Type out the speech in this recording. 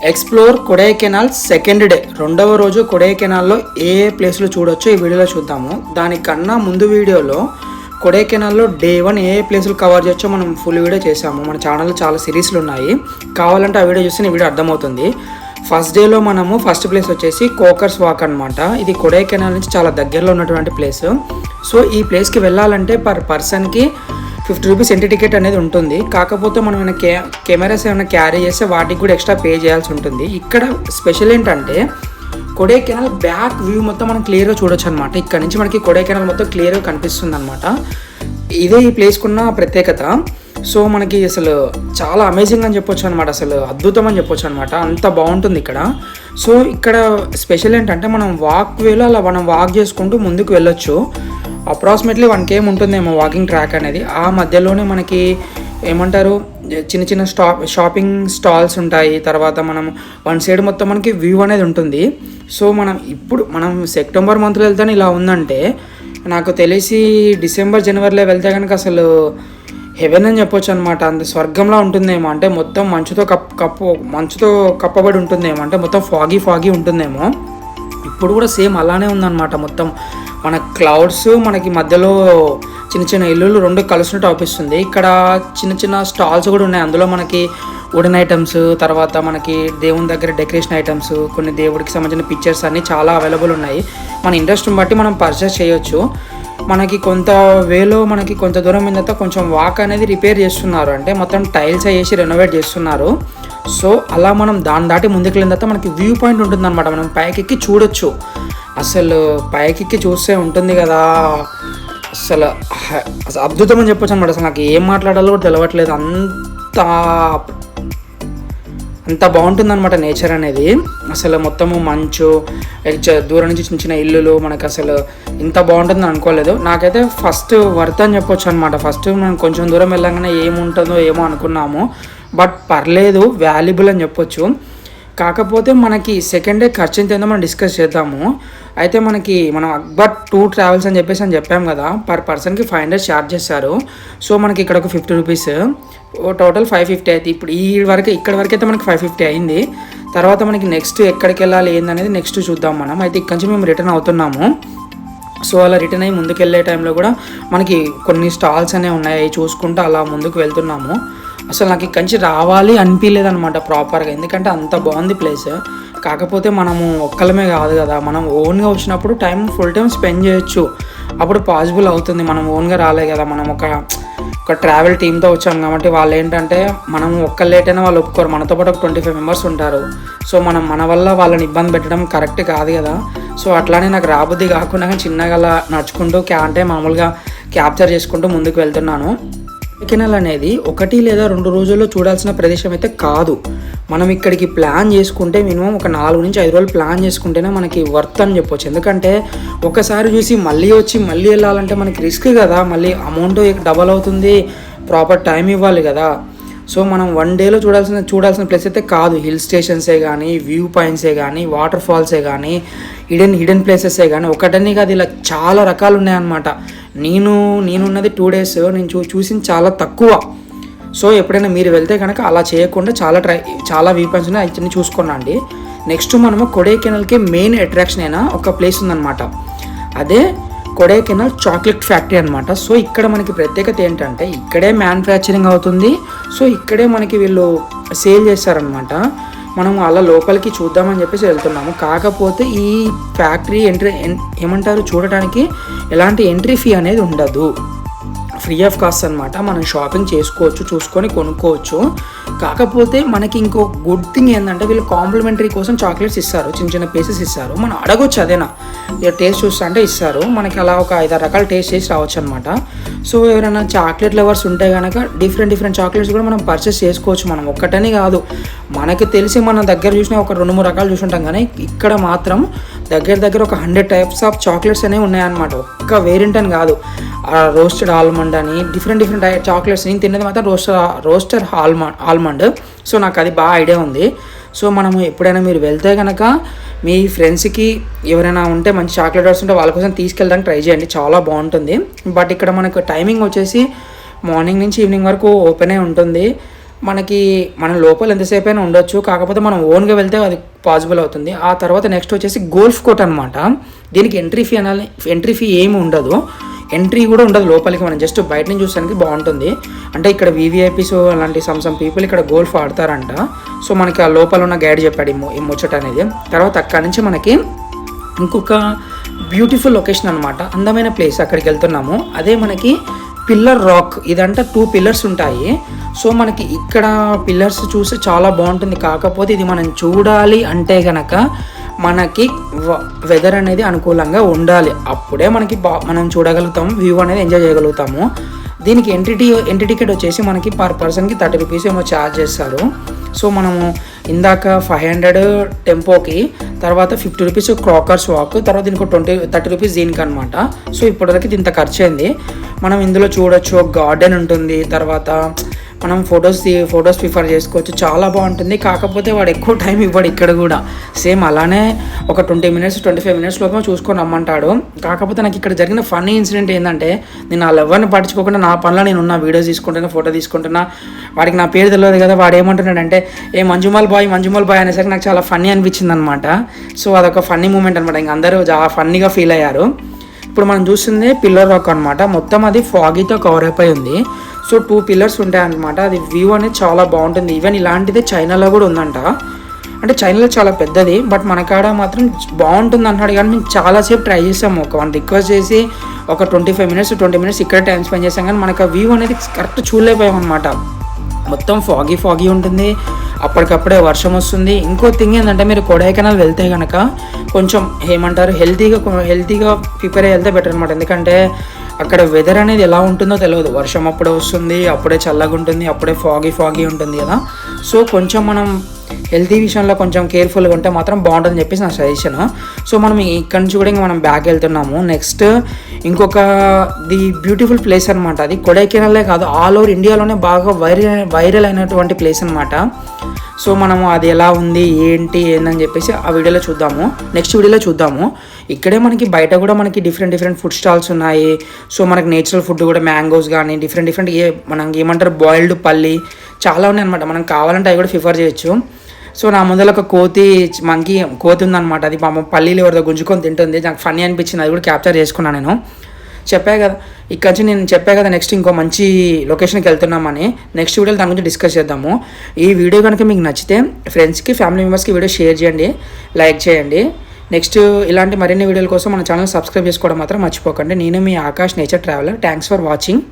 Explore Kodaikanal second day, రెండవ రోజు కొడైకెనాల్లో ఏ ప్లేస్లు చూడొచ్చో ఈ వీడియోలో చూద్దాము. దానికన్నా ముందు వీడియోలో కొడైకెనాల్లో డే 1 ఏ ప్లేసులు కవర్ చేయొచ్చో మనం ఫుల్ వీడియో చేసాము. మన ఛానల్లో చాలా సిరీస్లు ఉన్నాయి, కావాలంటే ఆ వీడియో చూస్తే ఈ వీడియో అర్థమవుతుంది. ఫస్ట్ డేలో మనము ఫస్ట్ ప్లేస్ వచ్చేసి కోకర్స్ వాక్ అనమాట. ఇది కొడైకెనాల్ నుంచి చాలా దగ్గరలో ఉన్నటువంటి ప్లేస్. సో ఈ ప్లేస్కి వెళ్ళాలంటే పర్ పర్సన్కి 50 రూపీస్ ఎంట్రీ టికెట్ అనేది ఉంటుంది. కాకపోతే మనం ఏమైనా కెమెరాస్ ఏమైనా క్యారీ చేస్తే వాటికి కూడా ఎక్స్ట్రా పే చేయాల్సి ఉంటుంది. ఇక్కడ స్పెషల్ ఏంటంటే కొడైకెనాల్ బ్యాక్ వ్యూ మొత్తం మనం క్లియర్గా చూడొచ్చు అనమాట. ఇక్కడ నుంచి మనకి కొడైకెనాల్ మొత్తం క్లియర్గా కనిపిస్తుంది అనమాట. ఇదే ఈ ప్లేస్కున్న ప్రత్యేకత. సో మనకి అసలు చాలా అమేజింగ్ అని చెప్పొచ్చు అనమాట, అసలు అద్భుతం అని చెప్పొచ్చు అనమాట. అంత బాగుంటుంది ఇక్కడ. సో ఇక్కడ స్పెషల్ ఏంటంటే మనం వాక్ వేలో అలా మనం వాక్ చేసుకుంటూ ముందుకు వెళ్ళొచ్చు. అప్రాక్సిమేట్లీ 1 km ఉంటుందేమో వాకింగ్ ట్రాక్ అనేది. ఆ మధ్యలోనే మనకి ఏమంటారు చిన్న చిన్న షాపింగ్ స్టాల్స్ ఉంటాయి. తర్వాత మనం వన్ సైడ్ మొత్తం మనకి వ్యూ అనేది ఉంటుంది. సో మనం సెప్టెంబర్ మంత్లో వెళ్తానే ఇలా ఉందంటే, నాకు తెలిసి డిసెంబర్ జనవరిలో వెళ్తే కనుక అసలు హెవెన్ అని చెప్పొచ్చు అనమాట. అంత స్వర్గంలా ఉంటుందేమో, అంటే మొత్తం మంచుతో కప్పబడి ఉంటుందేమో, అంటే మొత్తం ఫాగీ ఉంటుందేమో. ఇప్పుడు కూడా సేమ్ అలానే ఉందన్నమాట. మొత్తం మన క్లౌడ్స్ మనకి మధ్యలో చిన్న చిన్న ఇల్లులు రెండు కలిసినట్టు అనిపిస్తుంది. ఇక్కడ చిన్న చిన్న స్టాల్స్ కూడా ఉన్నాయి. అందులో మనకి వుడెన్ ఐటమ్స్, తర్వాత మనకి దేవుని దగ్గర డెకరేషన్ ఐటమ్స్, కొన్ని దేవుడికి సంబంధించిన పిక్చర్స్ అన్నీ చాలా అవైలబుల్ ఉన్నాయి. మన ఇంట్రెస్ట్ని బట్టి మనం పర్చేస్ చేయొచ్చు. మనకి కొంత వేలో మనకి కొంత దూరం అయిన తర్వాత కొంచెం వాక్ అనేది రిపేర్ చేస్తున్నారు, అంటే మొత్తం టైల్స్ వేసి రెనోవేట్ చేస్తున్నారు. సో అలా మనం దాన్ని దాటి ముందుకు వెళ్ళిన తర్వాత మనకి వ్యూ పాయింట్ ఉంటుందన్నమాట. మనం పైకెక్కి చూడొచ్చు. అసలు పైకెక్కి చూస్తే ఉంటుంది కదా, అసలు అద్భుతం అని చెప్పొచ్చు అనమాట. అసలు నాకు ఏం మాట్లాడాలో కూడా తెలవట్లేదు, అంత బాగుంటుంది అనమాట నేచర్ అనేది. అసలు మొత్తము మంచు, దూరం నుంచి చిన్న చిన్న ఇల్లులు, మనకు అసలు ఇంత బాగుంటుందని అనుకోలేదు. నాకైతే ఫస్ట్ వర్త్ అని చెప్పొచ్చు అనమాట. ఫస్ట్ మనం కొంచెం దూరం వెళ్ళగానే ఏముంటుందో ఏమో అనుకున్నాము, బట్ పర్లేదు, వాల్యుబుల్ అని చెప్పొచ్చు. కాకపోతే మనకి సెకండ్ డే ఖర్చు ఎంత ఏందో మనం డిస్కస్ చేద్దాము. అయితే మనం అక్బర్ టూర్ ట్రావెల్స్ అని చెప్పాం కదా, పర్ పర్సన్కి 500 ఛార్జ్ చేశారు. సో మనకి ఇక్కడ ఒక 50 రూపీస్, టోటల్ 550 అయితే ఇప్పుడు ఇక్కడ వరకు అయితే మనకి 550 అయింది. తర్వాత మనకి నెక్స్ట్ ఎక్కడికి వెళ్ళాలి ఏందనేది నెక్స్ట్ చూద్దాం మనం. అయితే ఇక్కడి నుంచి మేము రిటర్న్ అవుతున్నాము. సో అలా రిటర్న్ అయ్యి ముందుకు వెళ్ళే టైంలో కూడా మనకి కొన్ని స్టాల్స్ అనేవి ఉన్నాయి, చూసుకుంటూ అలా ముందుకు వెళ్తున్నాము. అసలు నాకు ఇక్కడి నుంచి రావాలి అనిపించలేదు అనమాట ప్రాపర్గా, ఎందుకంటే అంత బాగుంది ప్లేస్. కాకపోతే మనము ఒక్కలమే కాదు కదా, మనం ఓన్గా వచ్చినప్పుడు ఫుల్ టైం స్పెండ్ చేయొచ్చు, అప్పుడు పాసిబుల్ అవుతుంది. మనం ఓన్గా రాలే కదా, మనం ఒక ట్రావెల్ టీమ్తో వచ్చాం కాబట్టి వాళ్ళు ఏంటంటే మనం ఒక్కళ్ళేటైనా వాళ్ళు ఒప్పుకోరు. మనతో పాటు ఒక 25 మెంబర్స్ ఉంటారు. సో మన వల్ల వాళ్ళని ఇబ్బంది పెట్టడం కరెక్ట్ కాదు కదా. సో అట్లానే నాకు రాబుద్ది కాకుండా చిన్నగా అలా నడుచుకుంటూ అంటే మామూలుగా క్యాప్చర్ చేసుకుంటూ ముందుకు వెళ్తున్నాను. కొడైకెనాల్ అనేది 1 లేదా 2 రోజుల్లో చూడాల్సిన ప్రదేశం అయితే కాదు. మనం ఇక్కడికి ప్లాన్ చేసుకుంటే మినిమం ఒక 4 నుంచి 5 రోజులు ప్లాన్ చేసుకుంటేనే మనకి వర్త్ అని చెప్పొచ్చు. ఎందుకంటే ఒకసారి చూసి మళ్ళీ వెళ్ళాలంటే మనకి రిస్క్ కదా, మళ్ళీ అమౌంట్ డబల్ అవుతుంది, ప్రాపర్ టైం ఇవ్వాలి కదా. సో మనం 1 డేలో చూడాల్సిన ప్లేస్ అయితే కాదు. హిల్ స్టేషన్సే కానీ, వ్యూ పాయింట్సే కానీ, వాటర్ ఫాల్సే కానీ, హిడెన్ ప్లేసెసే కానీ, ఒకటని కాదు, ఇలా చాలా రకాలు ఉన్నాయన్నమాట. నేనున్నది 2 days, నేను చూసింది చాలా తక్కువ. సో ఎప్పుడైనా మీరు వెళ్తే కనుక అలా చేయకుండా చాలా వ్యూ పాయింట్స్ ఉన్నాయి, అవన్నీ చూసుకోండి. నెక్స్ట్ మనము కొడైకెనాల్కి మెయిన్ అట్రాక్షన్ అయినా ఒక ప్లేస్ ఉందన్నమాట. అదే కొడైకెనాల్ చాక్లెట్ ఫ్యాక్టరీ అనమాట. సో ఇక్కడ మనకి ప్రత్యేకత ఏంటంటే ఇక్కడే మ్యానుఫ్యాక్చరింగ్ అవుతుంది. సో ఇక్కడే మనకి వీళ్ళు సేల్ చేస్తారనమాట. మనం అలా లోపలికి చూద్దామని చెప్పేసి వెళ్తున్నాము. కాకపోతే ఈ ఫ్యాక్టరీ చూడటానికి ఎలాంటి ఎంట్రీ ఫీ అనేది ఉండదు, ఫ్రీ ఆఫ్ కాస్ట్ అనమాట. మనం షాపింగ్ చేసుకోవచ్చు, చూసుకొని కొనుక్కోవచ్చు. కాకపోతే మనకి ఇంకో గుడ్ థింగ్ ఏంటంటే వీళ్ళు కాంప్లిమెంటరీ కోసం చాక్లెట్స్ ఇస్తారు, చిన్న చిన్న పీసెస్ ఇస్తారు. మనం అడగొచ్చు, అదేనా టేస్ట్ చూస్తా అంటే ఇస్తారు. మనకి అలా ఒక 5-6 రకాల టేస్ట్ చేసి రావచ్చు అనమాట. సో ఎవరైనా చాక్లెట్ లవర్స్ ఉంటే కనుక డిఫరెంట్ చాక్లెట్స్ కూడా మనం పర్చేస్ చేసుకోవచ్చు. మనం ఒక్కటని కాదు, మనకి తెలిసి మన దగ్గర చూసిన ఒక 2-3 రకాలు చూసుంటాం, కానీ ఇక్కడ మాత్రం దగ్గర ఒక 100 టైప్స్ ఆఫ్ చాక్లెట్స్ అనేవి ఉన్నాయన్నమాట. ఒక్క వేరియంట్ అని కాదు, రోస్టెడ్ ఆల్మండ్ అని డిఫరెంట్ చాక్లెట్స్. నేను తిన్నది మాత్రం రోస్టర్ ఆల్మండ్. సో నాకు అది బాగా ఐడియా ఉంది. సో మనము ఎప్పుడైనా మీరు వెళ్తే కనుక మీ ఫ్రెండ్స్కి ఎవరైనా ఉంటే మంచి చాక్లెట్ లవర్స్ ఉంటే వాళ్ళ కోసం తీసుకెళ్ళడానికి ట్రై చేయండి, చాలా బాగుంటుంది. బట్ ఇక్కడ మనకు టైమింగ్ వచ్చేసి మార్నింగ్ నుంచి ఈవినింగ్ వరకు ఓపెనే ఉంటుంది. మనం లోపల ఎంతసేపు అయినా ఉండొచ్చు, కాకపోతే మనం ఓన్గా వెళ్తే అది పాసిబుల్ అవుతుంది. ఆ తర్వాత నెక్స్ట్ వచ్చేసి గోల్ఫ్ కోర్ట్ అనమాట. దీనికి ఎంట్రీ ఫీ ఏమి ఉండదు, ఎంట్రీ కూడా ఉండదు లోపలికి, మనం జస్ట్ బయట నుంచి చూసానికి బాగుంటుంది. అంటే ఇక్కడ వీవీఐపీస్ అలాంటి సమ్ పీపుల్ ఇక్కడ గోల్ఫ్ ఆడతారంట. సో మనకి ఆ లోపల ఉన్న గైడ్ చెప్పాడు ఈ ముచ్చట అనేది. తర్వాత అక్కడి నుంచి మనకి ఇంకొక బ్యూటిఫుల్ లొకేషన్ అనమాట, అందమైన ప్లేస్, అక్కడికి వెళ్తున్నాము. అదే మనకి పిల్లర్ రాక్. ఇదంతా 2 పిల్లర్స్ ఉంటాయి. సో మనకి ఇక్కడ పిల్లర్స్ చూసి చాలా బాగుంటుంది. కాకపోతే ఇది మనం చూడాలి అంటే కనుక మనకి వెదర్ అనేది అనుకూలంగా ఉండాలి, అప్పుడే మనకి మనం చూడగలుగుతాము, వ్యూ అనేది ఎంజాయ్ చేయగలుగుతాము. దీనికి ఎంట్రీ టికెట్ వచ్చేసి మనకి పర్ పర్సన్కి 30 రూపీస్ ఏమో ఛార్జ్ చేస్తారు. సో మనము ఇందాక 500 టెంపోకి, తర్వాత 50 రూపీస్ క్రాకర్స్ వాక్, తర్వాత దీనికి 30 రూపీస్ దీనికి అనమాట. సో ఇప్పటివరకు ఇంత ఖర్చు అయింది. మనం ఇందులో చూడొచ్చు, గార్డెన్ ఉంటుంది, తర్వాత మనం ఫొటోస్ ప్రిఫర్ చేసుకోవచ్చు, చాలా బాగుంటుంది. కాకపోతే వాడు ఎక్కువ టైం ఇవ్వడు ఇక్కడ కూడా, సేమ్ అలానే ఒక 25 మినిట్స్ లోపల చూసుకొని రమ్మంటాడు. కాకపోతే నాకు ఇక్కడ జరిగిన ఫన్నీ ఇన్సిడెంట్ ఏంటంటే, నేను ఆ లెవెల్ని పట్టించుకోకుండా నా పనిలో నేను ఉన్న వీడియోస్ తీసుకుంటున్నా, ఫోటో తీసుకుంటున్నా. వాడికి నా పేరు తెలియదు కదా, వాడు ఏమంటున్నాడంటే మంజుమల్ బాయ్ అనేసరికి నాకు చాలా ఫన్నీ అనిపించింది అనమాట. సో అదొక ఫన్నీ మూమెంట్ అనమాట, ఇంక అందరూ చాలా ఫన్నీగా ఫీల్ అయ్యారు. ఇప్పుడు మనం చూస్తుంది పిల్లర్ రాక్ అనమాట, మొత్తం అది ఫాగీతో కవర్ అయిపోయి ఉంది. సో 2 పిల్లర్స్ ఉంటాయి అనమాట. అది వ్యూ అనేది చాలా బాగుంటుంది. ఈవెన్ ఇలాంటిదే చైనాలో కూడా ఉందంట. అంటే చైనాలో చాలా పెద్దది, బట్ మన కాడ మాత్రం బాగుంటుంది అంటున్నాడు. కానీ మేము చాలాసేపు ట్రై చేసాము, వన్ రిక్వెస్ట్ చేసి ఒక 20 మినిట్స్ ఇక్కడ టైం స్పెండ్ చేసాం. కానీ మనకు ఆ వ్యూ అనేది కరెక్ట్ చూడలేకపోయాం అనమాట. మొత్తం ఫాగీ ఉంటుంది, అప్పటికప్పుడే వర్షం వస్తుంది. ఇంకో థింగ్ ఏంటంటే, మీరు కొడైకెనాల్ వెళ్తే కనుక కొంచెం ఏమంటారు హెల్తీగా ప్రిపేర్ అయ్యి వెళ్తే బెటర్ అనమాట. ఎందుకంటే అక్కడ వెదర్ అనేది ఎలా ఉంటుందో తెలియదు, వర్షం అప్పుడే వస్తుంది, అప్పుడే చల్లగా ఉంటుంది, అప్పుడే ఫాగీ ఉంటుంది కదా. సో కొంచెం మనం హెల్తీ విషయంలో కొంచెం కేర్ఫుల్గా ఉంటే మాత్రం బాగుంటుందని చెప్పేసి నా సజెషన్. సో మనం ఇక్కడ నుంచి కూడా ఇంకా మనం బ్యాక్ వెళ్తున్నాము. నెక్స్ట్ ఇంకొక బ్యూటిఫుల్ ప్లేస్ అనమాట. అది కొడైకెనాలే కాదు, ఆల్ ఓవర్ ఇండియాలోనే బాగా వైరల్ అయినటువంటి ప్లేస్ అనమాట. సో మనము అది ఎలా ఉంది ఏందని చెప్పేసి ఆ వీడియోలో చూద్దాము, నెక్స్ట్ వీడియోలో చూద్దాము. ఇక్కడే మనకి బయట కూడా మనకి డిఫరెంట్ ఫుడ్ స్టాల్స్ ఉన్నాయి. సో మనకి నేచురల్ ఫుడ్ కూడా మ్యాంగోస్ కానీ డిఫరెంట్ మనం ఏమంటారు బాయిల్డ్ పల్లి చాలా ఉన్నాయి అనమాట. మనం కావాలంటే అవి కూడా ప్రిఫర్ చేయొచ్చు. సో నా ముందర ఒక కోతి ఉందన్నమాట. అది పాపం పల్లీలు ఎవరితో గుంజుకొని తింటుంది. నాకు ఫన్నీ అనిపించింది, అది కూడా క్యాప్చర్ చేసుకున్నాను నేను. నేను చెప్పా కదా నెక్స్ట్ ఇంకో మంచి లొకేషన్కి వెళ్తున్నామని. నెక్స్ట్ వీడియోలో దాని గురించి డిస్కస్ చేద్దాము. ఈ వీడియో కనుక మీకు నచ్చితే ఫ్రెండ్స్కి, ఫ్యామిలీ మెంబర్స్కి వీడియో షేర్ చేయండి, లైక్ చేయండి. నెక్స్ట్ ఇలాంటి మరిన్ని వీడియోల కోసం మన ఛానల్ సబ్స్క్రైబ్ చేసుకోవడం మాత్రం మర్చిపోకండి. నేను మీ Akash nature traveller. Thanks for watching.